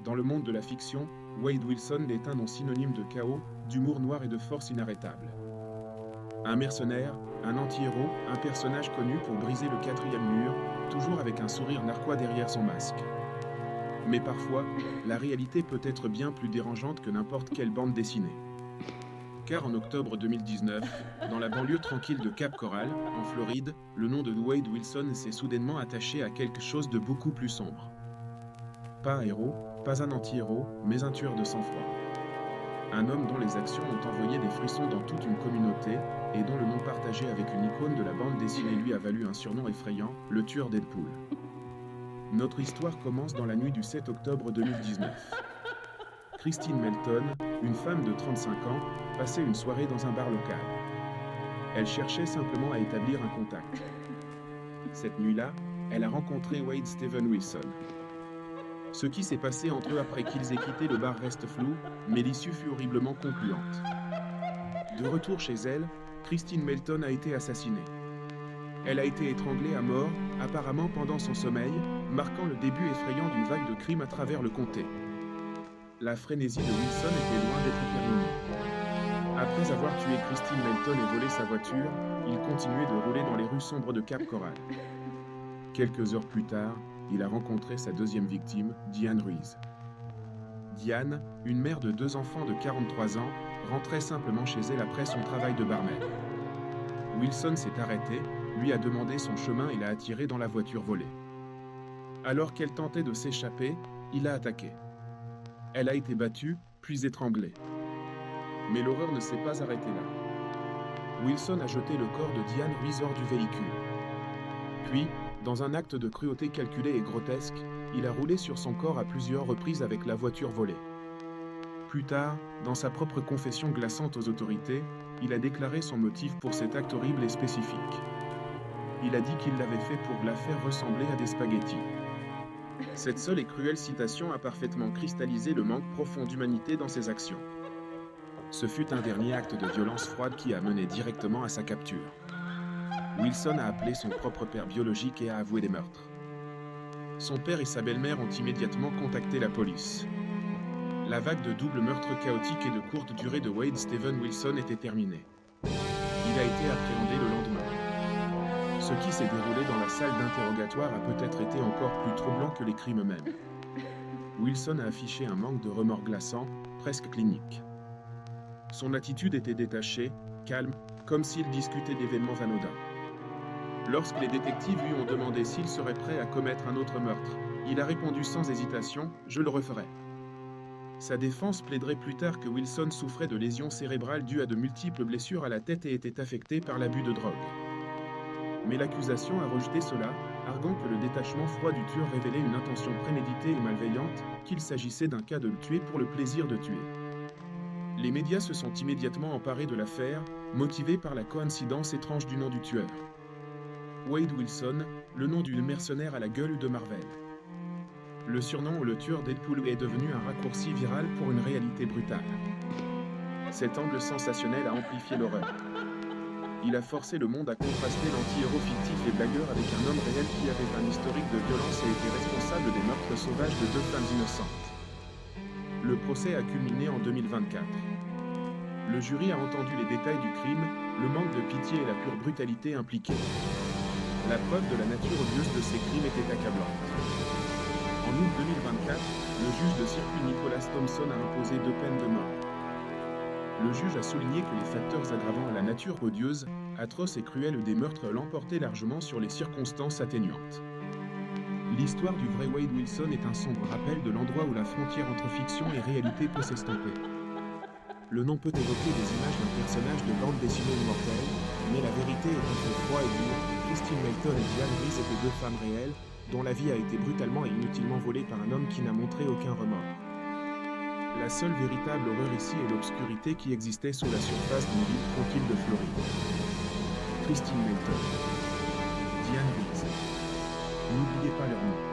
Dans le monde de la fiction, Wade Wilson est un nom synonyme de chaos, d'humour noir et de force inarrêtable. Un mercenaire, un anti-héros, un personnage connu pour briser le quatrième mur, toujours avec un sourire narquois derrière son masque. Mais parfois, la réalité peut être bien plus dérangeante que n'importe quelle bande dessinée. Car en octobre 2019, dans la banlieue tranquille de Cap Coral, en Floride, le nom de Wade Wilson s'est soudainement attaché à quelque chose de beaucoup plus sombre. Pas un héros, pas un anti-héros, mais un tueur de sang-froid. Un homme dont les actions ont envoyé des frissons dans toute une communauté, et dont le nom partagé avec une icône de la bande dessinée lui a valu un surnom effrayant, le tueur Deadpool. Notre histoire commence dans la nuit du 7 octobre 2019. Christine Melton, une femme de 35 ans, passait une soirée dans un bar local. Elle cherchait simplement à établir un contact. Cette nuit-là, elle a rencontré Wade Steven Wilson. Ce qui s'est passé entre eux après qu'ils aient quitté le bar reste flou, mais l'issue fut horriblement concluante. De retour chez elle, Christine Melton a été assassinée. Elle a été étranglée à mort, apparemment pendant son sommeil, marquant le début effrayant d'une vague de crimes à travers le comté. La frénésie de Wilson était loin d'être terminée. Après avoir tué Christine Melton et volé sa voiture, il continuait de rouler dans les rues sombres de Cap Coral. Quelques heures plus tard, il a rencontré sa deuxième victime, Diane Ruiz. Diane, une mère de 2 enfants de 43 ans, rentrait simplement chez elle après son travail de barman. Wilson s'est arrêté, lui a demandé son chemin et l'a attirée dans la voiture volée. Alors qu'elle tentait de s'échapper, il l'a attaquée. Elle a été battue, puis étranglée. Mais l'horreur ne s'est pas arrêtée là. Wilson a jeté le corps de Diane Ruiz hors du véhicule. Puis, dans un acte de cruauté calculé et grotesque, il a roulé sur son corps à plusieurs reprises avec la voiture volée. Plus tard, dans sa propre confession glaçante aux autorités, il a déclaré son motif pour cet acte horrible et spécifique. Il a dit qu'il l'avait fait pour la faire ressembler à des spaghettis. Cette seule et cruelle citation a parfaitement cristallisé le manque profond d'humanité dans ses actions. Ce fut un dernier acte de violence froide qui a mené directement à sa capture. Wilson a appelé son propre père biologique et a avoué les meurtres. Son père et sa belle-mère ont immédiatement contacté la police. La vague de double meurtres chaotiques et de courte durée de Wade Steven Wilson était terminée. Il a été appréhendé le lendemain. Ce qui s'est déroulé dans la salle d'interrogatoire a peut-être été encore plus troublant que les crimes eux-mêmes. Wilson a affiché un manque de remords glaçant, presque clinique. Son attitude était détachée, calme, comme s'il discutait d'événements anodins. Lorsque les détectives lui ont demandé s'il serait prêt à commettre un autre meurtre, il a répondu sans hésitation « Je le referai ». Sa défense plaiderait plus tard que Wilson souffrait de lésions cérébrales dues à de multiples blessures à la tête et était affecté par l'abus de drogue. Mais l'accusation a rejeté cela, arguant que le détachement froid du tueur révélait une intention préméditée et malveillante, qu'il s'agissait d'un cas de le tuer pour le plaisir de tuer. Les médias se sont immédiatement emparés de l'affaire, motivés par la coïncidence étrange du nom du tueur. Wade Wilson, le nom du mercenaire à la gueule de Marvel. Le surnom ou le tueur Deadpool est devenu un raccourci viral pour une réalité brutale. Cet angle sensationnel a amplifié l'horreur. Il a forcé le monde à contraster l'anti-héros fictif et blagueur avec un homme réel qui avait un historique de violence et était responsable des meurtres sauvages de 2 femmes innocentes. Le procès a culminé en 2024. Le jury a entendu les détails du crime, le manque de pitié et la pure brutalité impliquée. La preuve de la nature odieuse de ces crimes était accablante. En août 2024, le juge de circuit Nicholas Thompson a imposé 2 peines de mort. Le juge a souligné que les facteurs aggravant la nature odieuse, atroce et cruelle des meurtres l'emportaient largement sur les circonstances atténuantes. L'histoire du vrai Wade Wilson est un sombre rappel de l'endroit où la frontière entre fiction et réalité peut s'estomper. Le nom peut évoquer des images d'un personnage de bande dessinée immortelle, mais la vérité est un fait froid et dur. Christine Melton et Diane Ruiz étaient 2 femmes réelles, dont la vie a été brutalement et inutilement volée par un homme qui n'a montré aucun remords. La seule véritable horreur ici est l'obscurité qui existait sous la surface d'une ville tranquille de Floride. Christine Melton, Diane Ruiz. N'oubliez pas leur nom.